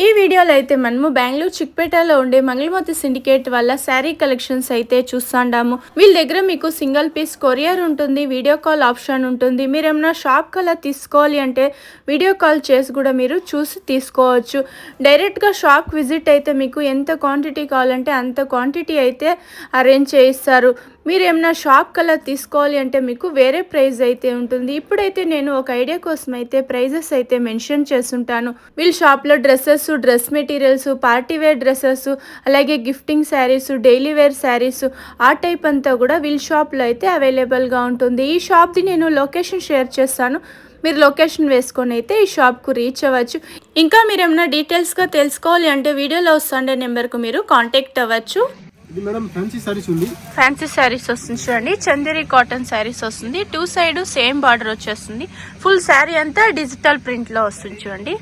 ఈ వీడియోలో అయితే మనము బెంగళూరు చిక్పేటలో ఉండే మంగళమతి సిండికేట్ వల్ల శారీ కలెక్షన్స్ అయితే చూస్తాండాము. వీళ్ళ దగ్గర మీకు సింగిల్ పీస్ కొరియర్ ఉంటుంది, వీడియో కాల్ ఆప్షన్ ఉంటుంది. మీరు ఏమైనా షాప్ కల్లా తీసుకోవాలి అంటే వీడియో కాల్ చేసి కూడా మీరు చూసి తీసుకోవచ్చు. డైరెక్ట్గా షాప్ విజిట్ అయితే మీకు ఎంత క్వాంటిటీ కావాలంటే అంత క్వాంటిటీ అయితే అరేంజ్ చేయిస్తారు. మీరు ఏమైనా షాప్ కల్లా తీసుకోవాలి అంటే మీకు వేరే ప్రైస్ అయితే ఉంటుంది. ఇప్పుడైతే నేను ఒక ఐడియా కోసం అయితే ప్రైజెస్ అయితే మెన్షన్ చేస్తుంటాను. వీళ్ళ షాప్లో dresses, dress materials, party wear dresses, అలాగే gifting saris, daily wear saris, ఆ టైప్ అంతా కూడా వీళ్ళ షాప్లో అయితే అవైలబుల్గా ఉంటుంది. ఈ షాప్ది నేను లొకేషన్ షేర్ చేస్తాను. మీరు లొకేషన్ వేసుకొని అయితే ఈ షాప్కు రీచ్ అవ్వచ్చు. ఇంకా మీరు ఏమైనా డీటెయిల్స్గా తెలుసుకోవాలి అంటే వీడియోలో వస్తుండే నెంబర్కు మీరు కాంటాక్ట్ అవ్వచ్చు. ఇది మేడం ఫ్యాన్సీ సారీస్ ఉంది. ఫ్యాన్సీ శారీస్ వస్తుంది చూడండి. చందేరి కాటన్ శారీస్ వస్తుంది. 2 సైడ్ సేమ్ బార్డర్ వచ్చేస్తుంది. ఫుల్ శారీ అంతా డిజిటల్ ప్రింట్ లో వస్తుంది చూడండి.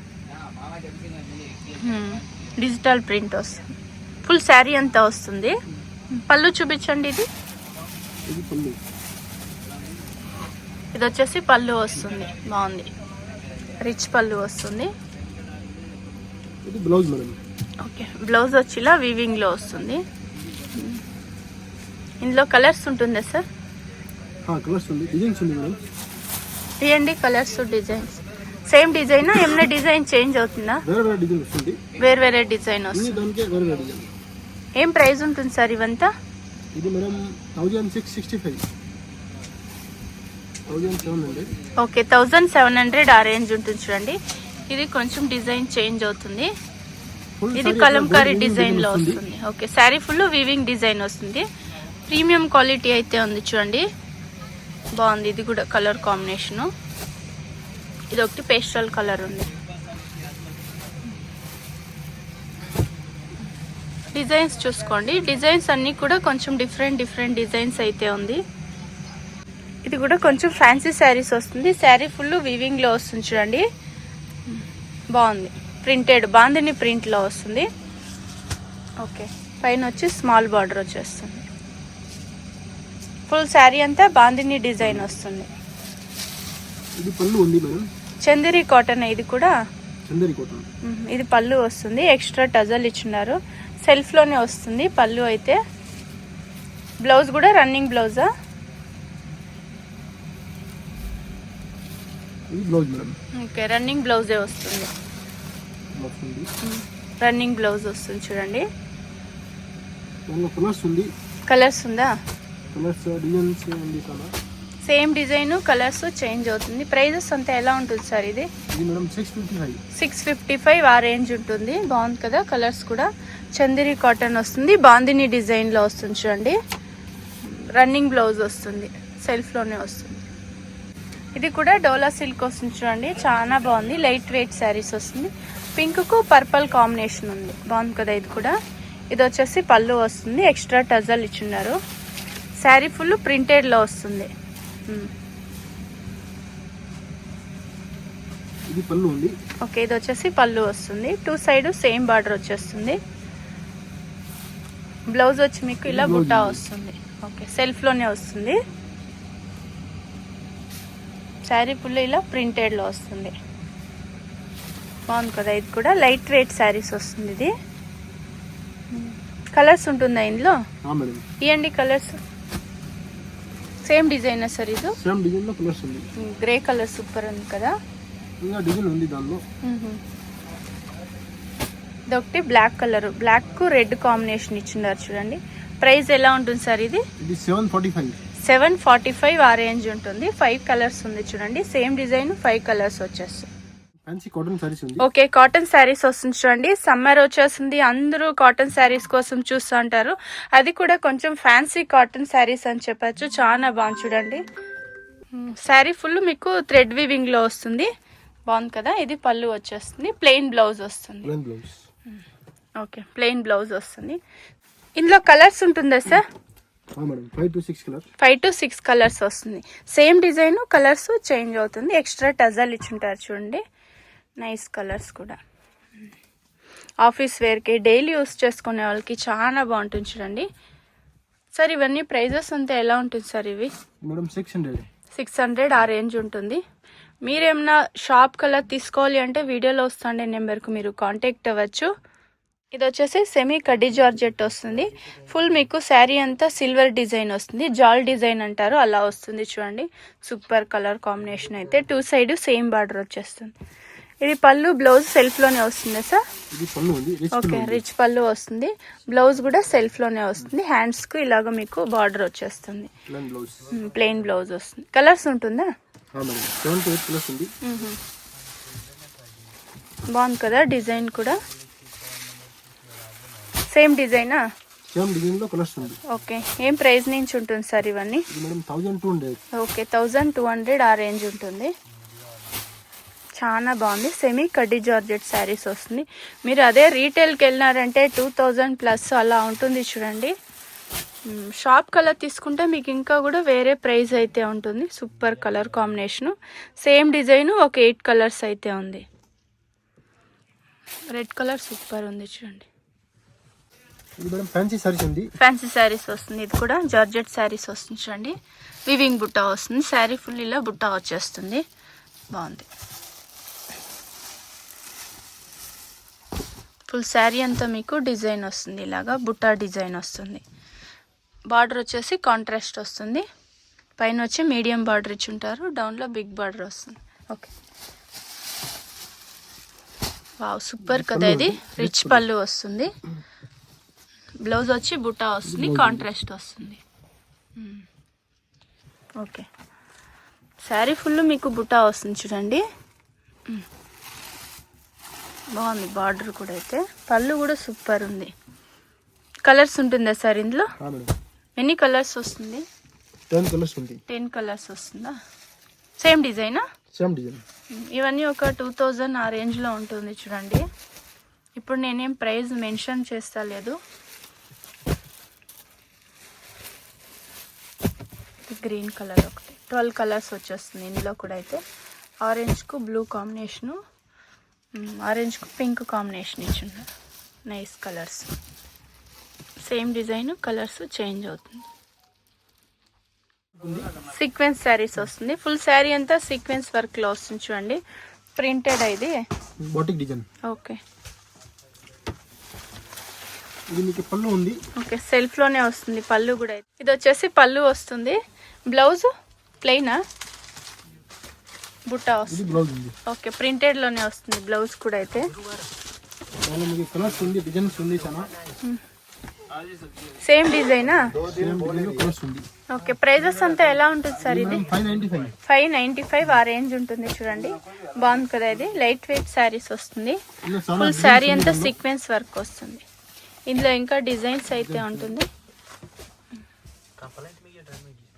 డిజిటల్ ప్రింట్ వస్తుంది. ఫుల్ శారీ అంతా వస్తుంది. పళ్ళు చూపించండి. ఇది వచ్చేసి పళ్ళు వస్తుంది. బాగుంది, రిచ్ పళ్ళు వస్తుంది. ఇది బ్లౌజ్ మేడం. ఓకే, బ్లౌజ్ వచ్చి ఇలా వీవింగ్ లో వస్తుంది. ఇందులో కలర్స్ ఉంటుందా సార్? కలర్స్ ఉంది, డిజైన్స్ ఉంది మేడం. ఇవ్వండి కలర్స్, డిజైన్స్. సేమ్ డిజైన్ ఏమైనా డిజైన్ చేంజ్ అవుతుందా? వేరే వేరే డిజైన్ వస్తుంది. వేరే వేరే డిజైన్ వస్తుంది. దానికి వేరే వేరే డిజైన్. ఏం ప్రైస్ ఉంటుంది సార్ ఇవంతా? ఇది మేడం 1665, 1700. ఓకే, 1700 ఆ రేంజ్ ఉంటుంది చూడండి. ఇది కొంచెం డిజైన్ చేంజ్ అవుతుంది. ఇది కలంకారీ డిజైన్ లో వస్తుంది. Okay, sari full weaving design వస్తుంది. ప్రీమియం క్వాలిటీ అయితే ఉంది చూడండి. బాగుంది. ఇది కూడా కలర్ కాంబినేషను. ఇది ఒకటి పేస్టల్ కలర్ ఉంది. డిజైన్స్ చూసుకోండి. డిజైన్స్ అన్ని కూడా కొంచెం డిఫరెంట్ డిజైన్స్ అయితే ఉంది. ఇది కూడా కొంచెం ఫ్యాన్సీ శారీస్ వస్తుంది. శారీ ఫుల్ వీవింగ్ లో వస్తుంది చూడండి. బాగుంది. ప్రింటెడ్ బాందిని ప్రింట్ లో వస్తుంది. ఓకే, పైన వచ్చి స్మాల్ బార్డర్ వచ్చేస్తుంది. ఫుల్ శారీ అంతా బాందిని డిజైన్ వస్తుంది. ఇది పళ్ళు ఉంది మేడం. చందేరి కాటన్. ఇది కూడా చందేరి కాటన్. ఇది పళ్ళు వస్తుంది. ఎక్స్ట్రా టజల్ ఇచ్చినారు. సెల్ఫ్ లోనే వస్తుంది పళ్ళు అయితే. బ్లౌజ్ కూడా రన్నింగ్ బ్లౌజా? ఇది బ్లౌజ్ మేడం. ఓకే, రన్నింగ్ బ్లౌజే వస్తుంది. రన్నింగ్ బ్లౌజ్ వస్తుంది చూడండి. కలర్స్ ఉంది. కలర్స్ ఉందా? కలర్స్, డిజైన్స్ ఉంది కదా. సేమ్ డిజైన్, కలర్స్ చేంజ్ అవుతుంది. ప్రైజెస్ అంతా ఎలా ఉంటుంది సార్? ఇది మేడం 655. 655 ఆ రేంజ్ ఉంటుంది. బాగుంది కదా. కలర్స్ కూడా చందేరి కాటన్ వస్తుంది. బాందిని డిజైన్ లో వస్తుంది చూడండి. రన్నింగ్ బ్లౌజ్ వస్తుంది. సెల్ఫ్ లోనే వస్తుంది. ఇది కూడా డోలా సిల్క్ వస్తుంది చూడండి. చాలా బాగుంది. లైట్ వెయిట్ శారీస్ వస్తుంది. పింక్ కు పర్పుల్ కాంబినేషన్ ఉంది. బాగుంది కదా. ఇది కూడా. ఇది వచ్చేసి పళ్ళు వస్తుంది. ఎక్స్ట్రా టజల్ ఇచ్చిన్నారు. శారీ ఫుల్ ప్రింటెడ్ లో వస్తుంది. ఇది పళ్ళు ఉంది. ఓకే, ఇది వచ్చేసి పళ్ళు వస్తుంది. 2 సైడ్ సేమ్ బార్డర్ వచ్చేస్తుంది. బ్లౌజ్ వచ్చి మీకు ఇలా బుట్టా వస్తుంది. ఓకే, సెల్ఫ్ లోనే వస్తుంది. శారీ ఫుల్ ఇలా ప్రింటెడ్ లో వస్తుంది. బాగుంది కదా. ఇది కూడా లైట్ వెయిట్ శారీస్ వస్తుంది. ఇది కలర్స్ ఉంటుందా ఇందులో? ఇవ్వండి కలర్స్. Same design sir? ఇది సేమ్ డిజైన్ లో కలర్స్ ఉంది. గ్రే కలర్ సూపర్ ఉంది కదా. ఇంకా డిజైన్ ఉంది దానిలో. ఇది ఒకటి బ్లాక్ కలర్. బ్లాక్ కు రెడ్ కాంబినేషన్ ఇచ్చినారు చూడండి. ప్రైస్ ఎలా ఉంటుంది సార్? ఇది 745. 745 ఆ రేంజ్ ఉంటుంది. 5 కలర్స్ ఉంది చూడండి. సేమ్ డిజైన్ 5 కలర్స్ వచ్చేస్తాయి. ఫ్యాన్సీ కాటన్ సారీస్ ఉంది. ఓకే, కాటన్ శారీస్ వస్తుంది చూడండి. సమ్మర్ వచ్చేస్తుంది. అందరూ కాటన్ శారీస్ కోసం చూస్తూ ఉంటారు. అది కూడా కొంచెం ఫ్యాన్సీ కాటన్ శారీస్ అని చెప్పచ్చు. చాలా బాగుంది చూడండి. శారీ ఫుల్ మీకు థ్రెడ్ వీవింగ్ లో వస్తుంది. బాగుంది కదా. ఇది పళ్ళు వచ్చేస్తుంది. ప్లెయిన్ బ్లౌజ్ వస్తుంది. ఓకే, ప్లెయిన్ బ్లౌజ్ వస్తుంది. ఇందులో కలర్స్ ఉంటుందా సార్? 5 to 6 కలర్స్ వస్తుంది. సేమ్ డిజైన్, కలర్స్ చేంజ్ అవుతుంది. ఎక్స్ట్రా టజల్ ఇచ్చుంటారు చూడండి. నైస్ కలర్స్ కూడా. ఆఫీస్ వేర్కి, డైలీ యూస్ చేసుకునే వాళ్ళకి చాలా బాగుంటుంది చూడండి. సార్ ఇవన్నీ ప్రైజెస్ అంతా ఎలా ఉంటుంది సార్? ఇవి మేడం 600. 600 ఆ రేంజ్ ఉంటుంది. మీరేమన్నా షాప్ కలర్ తీసుకోవాలి అంటే వీడియోలో వస్తుండే నెంబర్కు మీరు కాంటాక్ట్ అవ్వచ్చు. ఇది వచ్చేసి సెమీ కడ్డీ జార్జెట్ వస్తుంది. ఫుల్ మీకు శారీ అంతా సిల్వర్ డిజైన్ వస్తుంది, జాల్ డిజైన్ అంటారు, అలా వస్తుంది చూడండి. సూపర్ కలర్ కాంబినేషన్ అయితే 2 సైడ్ సేమ్ బార్డర్ వచ్చేస్తుంది. ఇది పళ్ళు, బ్లౌజ్ సెల్ఫ్లోనే వస్తుంది సార్. ఇది పళ్ళు ఉంది. ఓకే, రిచ్ పళ్ళు వస్తుంది. బ్లౌజ్ కూడా సెల్ఫ్లోనే వస్తుంది. హ్యాండ్స్కు ఇలాగ మీకు బార్డర్ వచ్చేస్తుంది. ప్లెయిన్ బ్లౌజ్ వస్తుంది. కలర్స్ ఉంటుందా? 7 to 8 కలర్స్ ఉంది. బాగుంది కదా డిజైన్ కూడా. సేమ్ డిజైనా? సేమ్ డిజైన్ లో కలర్స్ ఉంది. ఓకే, ఏం ప్రైస్ నుంచి ఉంటుంది సార్ ఇవన్నీ? ఇది మేడం 1200. ఓకే, 1200 ఆ రేంజ్ ఉంటుంది. చాలా బాగుంది. సెమీ కడ్డీ జార్జెట్ శారీస్ వస్తుంది. మీరు అదే రీటైల్కి వెళ్ళినారంటే 2000 ప్లస్ అలా ఉంటుంది చూడండి. షాప్ కలర్ తీసుకుంటే మీకు ఇంకా కూడా వేరే ప్రైస్ అయితే ఉంటుంది. Super colour combination. Same design ఒక 8 కలర్స్ అయితే ఉంది. రెడ్ కలర్ సూపర్ ఉంది చూడండి. ఇది మేడం ఫ్యాన్సీ సారీస్ ఉంది. ఫ్యాన్సీ శారీస్ వస్తుంది. ఇది కూడా జార్జెట్ శారీస్ వస్తుంది చూడండి. వివింగ్ బుట్ట వస్తుంది. శారీ ఫుల్ ఇలా బుట్ట వచ్చేస్తుంది. బాగుంది. ఫుల్ శారీ అంతా మీకు డిజైన్ వస్తుంది, ఇలాగా బుట్ట డిజైన్ వస్తుంది. బార్డర్ వచ్చేసి కాంట్రాస్ట్ వస్తుంది. పైన వచ్చి మీడియం బార్డర్ ఇచ్చి ఉంటారు, డౌన్లో బిగ్ బార్డర్ వస్తుంది. ఓకే, వావ్ సూపర్ కదా. ఇది రిచ్ పళ్ళు వస్తుంది. బ్లౌజ్ వచ్చి బుట్ట వస్తుంది, కాంట్రాస్ట్ వస్తుంది. ఓకే, శారీ ఫుల్ మీకు బుట్ట వస్తుంది చూడండి. బాగుంది బార్డర్ కూడా. అయితే పళ్ళు కూడా సూపర్ ఉంది. కలర్స్ ఉంటుందా సార్ ఇందులో? ఎన్ని కలర్స్ వస్తుంది? 10 కలర్స్ ఉంది. 10 కలర్స్ వస్తుందా? సేమ్ డిజైనా? Same design. ఇవన్నీ ఒక 2000 ఆ రేంజ్లో ఉంటుంది చూడండి. ఇప్పుడు నేనేం ప్రైస్ మెన్షన్ చేస్తా లేదు. గ్రీన్ కలర్ ఒకటి 12 కలర్స్ వచ్చేస్తుంది ఇందులో కూడా. అయితే ఆరెంజ్కు బ్లూ కాంబినేషను, ఆరెంజ్కు పింక్ కాంబినేషన్ ఇచ్చున్నారు. Nice colours. Same design, colours change అవుతుంది. సీక్వెన్స్ శారీస్ వస్తుంది. ఫుల్ శారీ అంతా సీక్వెన్స్ వర్క్లో వస్తుంది చూడండి. ప్రింటెడ్ ఇది బాటిక్ డిజైన్. ఓకే, ఇది మీకు పళ్ళు ఉంది. ఓకే, సెల్ఫ్లోనే వస్తుంది పళ్ళు కూడా. ఇది వచ్చేసి పళ్ళు వస్తుంది. బ్లౌజ్ ప్లెయినా? బుట్ట వస్తుంది. బ్లౌజ్ ఉంది. ఓకే, ప్రింటెడ్లోనే వస్తుంది బ్లౌజ్ కూడా. అయితే మీకు కలర్స్ ఉంది, డిజైన్స్ ఉంది చాలా. సేమ్ డిజైనా? సేమ్ డిజైన్ లో కలర్స్ ఉంది. ఓకే, ప్రైజెస్ అంతా ఎలా ఉంటుంది సార్? ఇది 595. 595 ఆ రేంజ్ ఉంటుంది చూడండి. బాగుంది కదా. ఇది లైట్ వెయిట్ శారీస్ వస్తుంది. ఇందులో చాలా ఫుల్ శారీ అంతా సీక్వెన్స్ వర్క్ వస్తుంది. ఇందులో ఇంకా డిజైన్స్ అయితే ఉంటుంది.